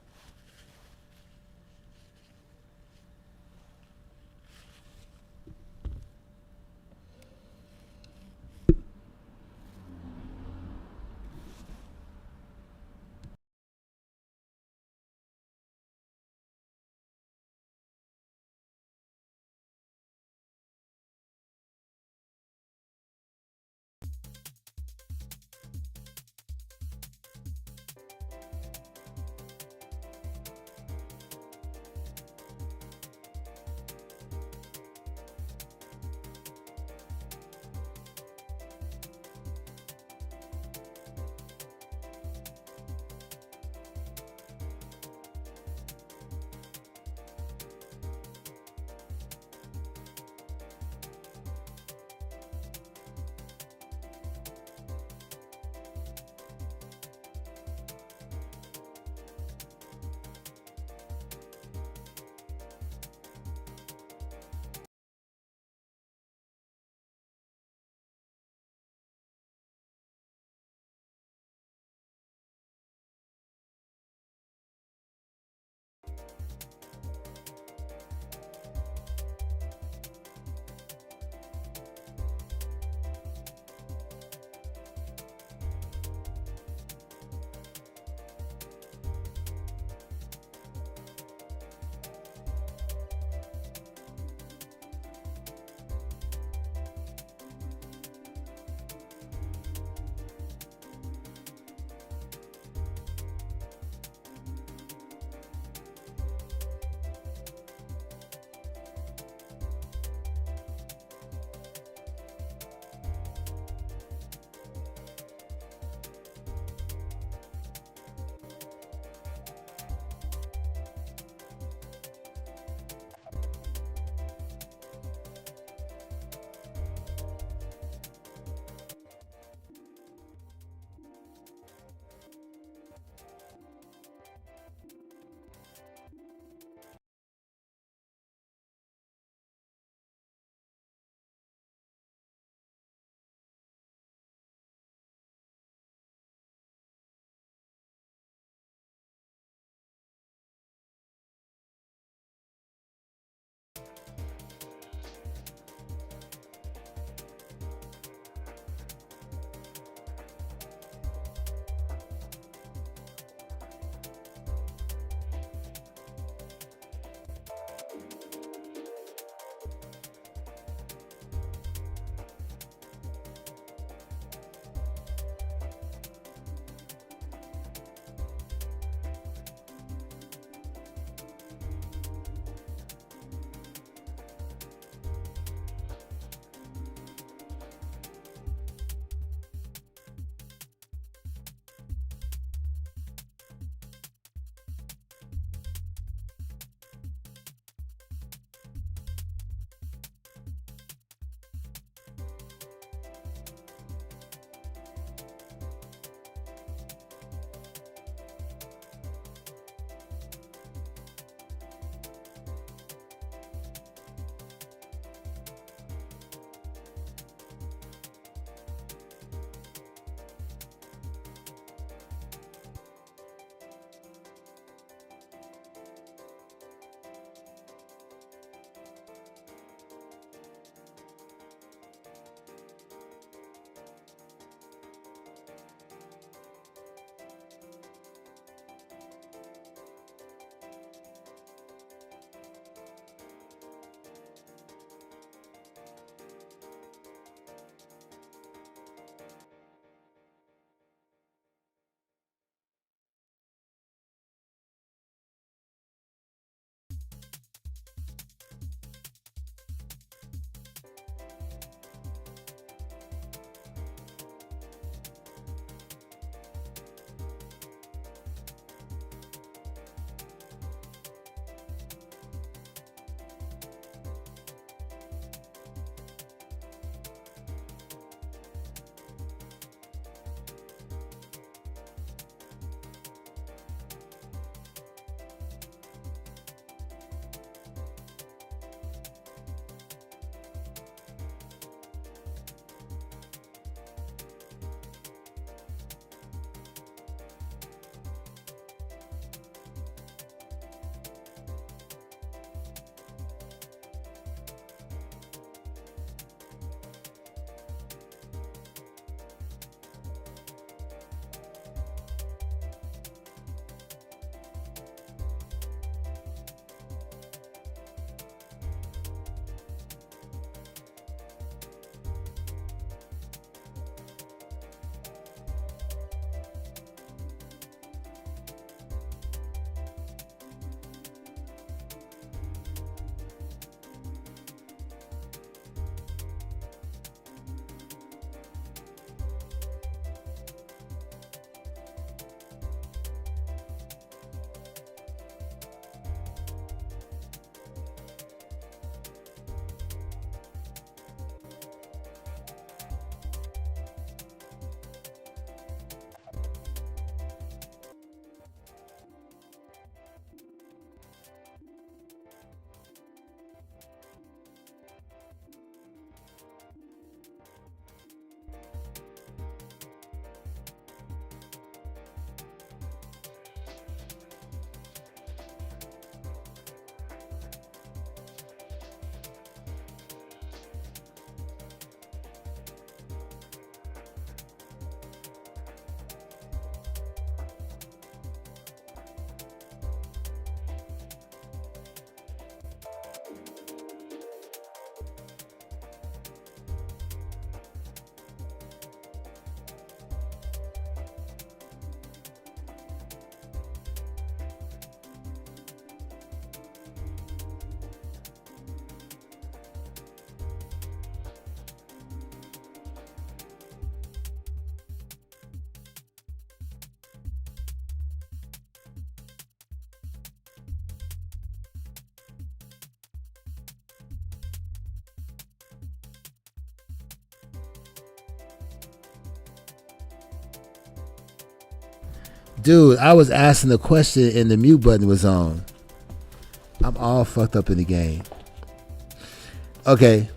Dude, I was asking a question and the mute button was on. I'm all fucked up in the game. Okay.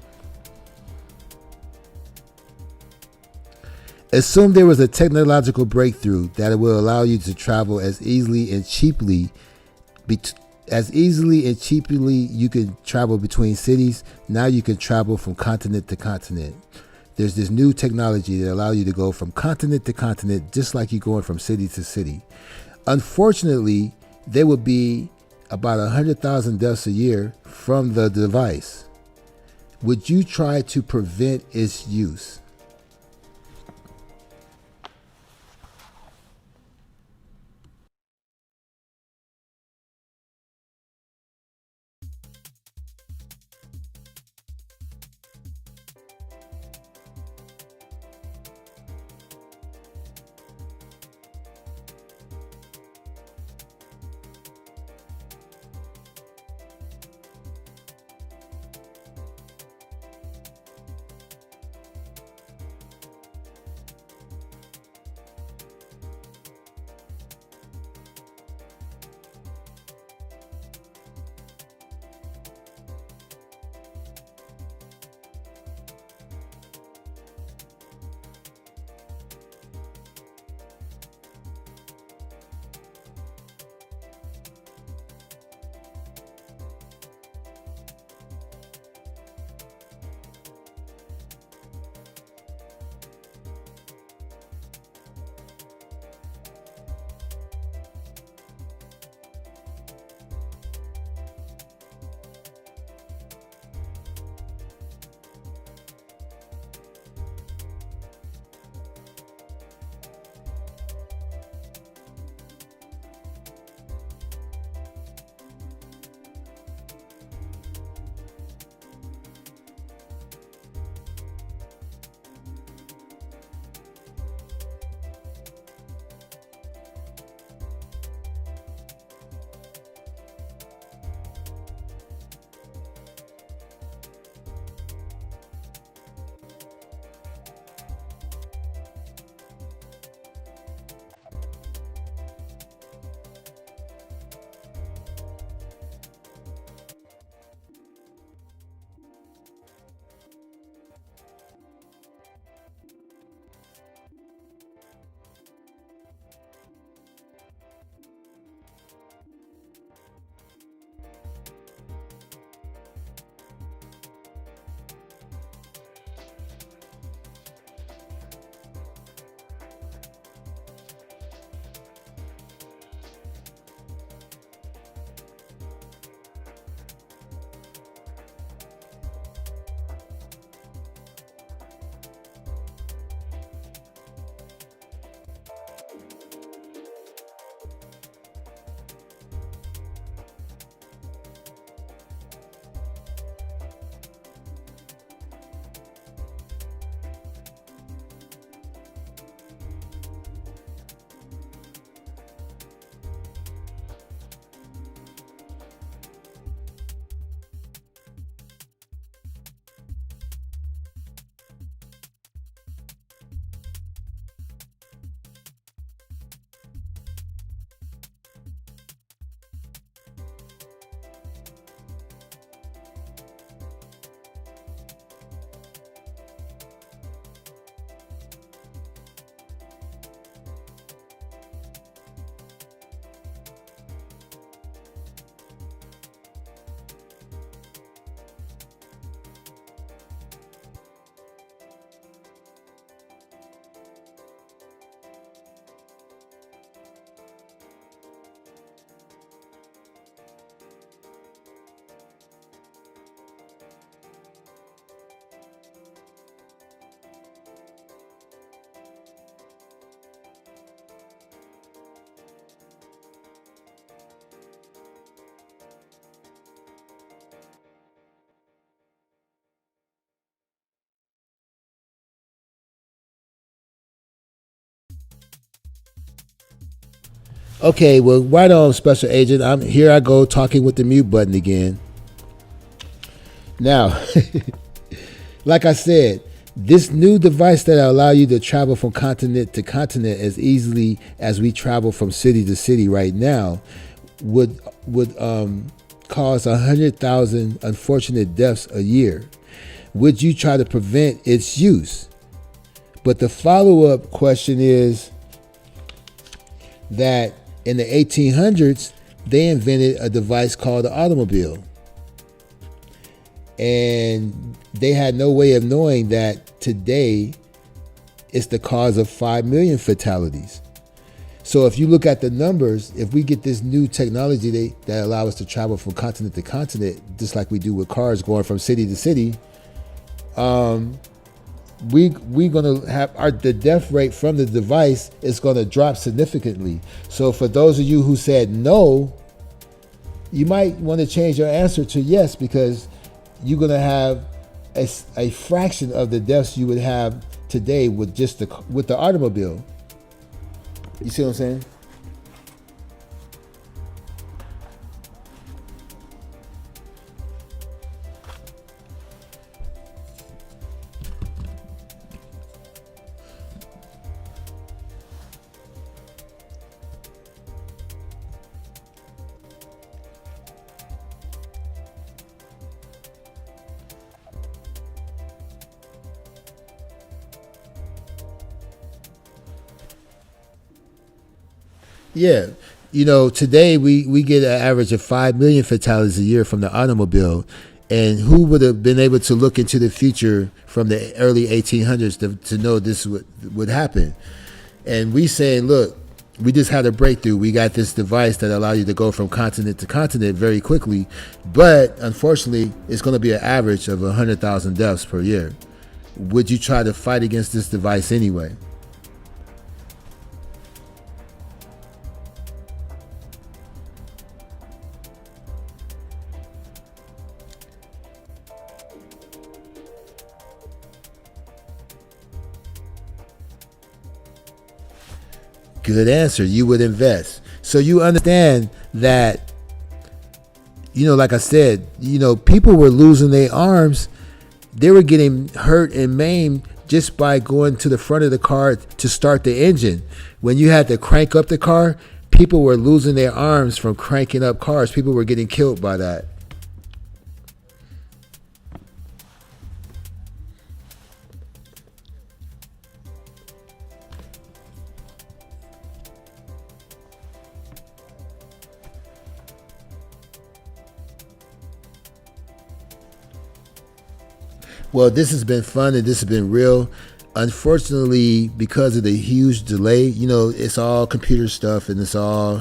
Assume there was a technological breakthrough that will allow you to travel as easily and cheaply you can travel between cities. Now you can travel from continent to continent. There's this new technology that allows you to go from continent to continent, just like you're going from city to city. Unfortunately, there would be about 100,000 deaths a year from the device. Would you try to prevent its use? Okay, well, right on, Special Agent. I'm here. I go talking with the mute button again. Now, like I said, This new device that allow you to travel from continent to continent as easily as we travel from city to city right now would cause 100,000 unfortunate deaths a year. Would you try to prevent its use? But the follow-up question is that in the 1800s, they invented a device called the automobile. And they had no way of knowing that today it's the cause of 5 million fatalities. So if you look at the numbers, if we get this new technology that allow us to travel from continent to continent, just like we do with cars going from city to city, we're gonna have the death rate from the device is gonna drop significantly. So for those of you who said no, you might want to change your answer to yes, because you're gonna have a fraction of the deaths you would have today with just with the automobile. You see what I'm saying? Yeah. Today we get an average of 5 million fatalities a year from the automobile. And who would have been able to look into the future from the early 1800s to know this would happen? And we saying, look, we just had a breakthrough. We got this device that allows you to go from continent to continent very quickly. But unfortunately, it's going to be an average of 100,000 deaths per year. Would you try to fight against this device anyway? Good answer. You would invest. So you understand that, like I said, people were losing their arms. They were getting hurt and maimed just by going to the front of the car to start the engine. When you had to crank up the car, people were losing their arms from cranking up cars. People were getting killed by that. Well, this has been fun and this has been real. Unfortunately, because of the huge delay, it's all computer stuff and it's all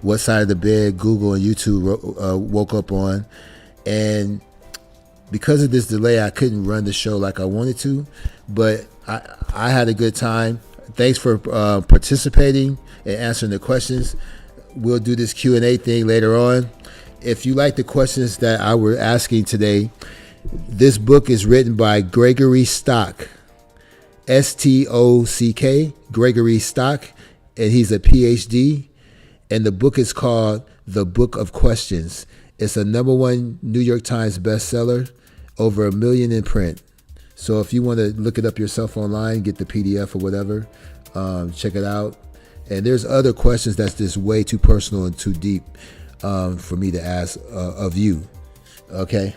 what side of the bed Google and YouTube woke up on. And because of this delay, I couldn't run the show like I wanted to, but I had a good time. Thanks for participating and answering the questions. We'll do this Q&A thing later on. If you like the questions that I were asking today, this book is written by Gregory Stock, Stock, Gregory Stock, and he's a PhD. And the book is called The Book of Questions. It's a #1 New York Times bestseller, over 1 million in print. So if you want to look it up yourself online, get the PDF or whatever, check it out. And there's other questions that's just way too personal and too deep for me to ask of you. Okay.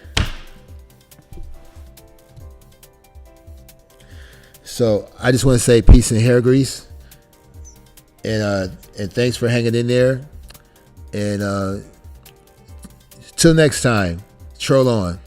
So I just want to say peace and hair grease, and thanks for hanging in there. And till next time, troll on.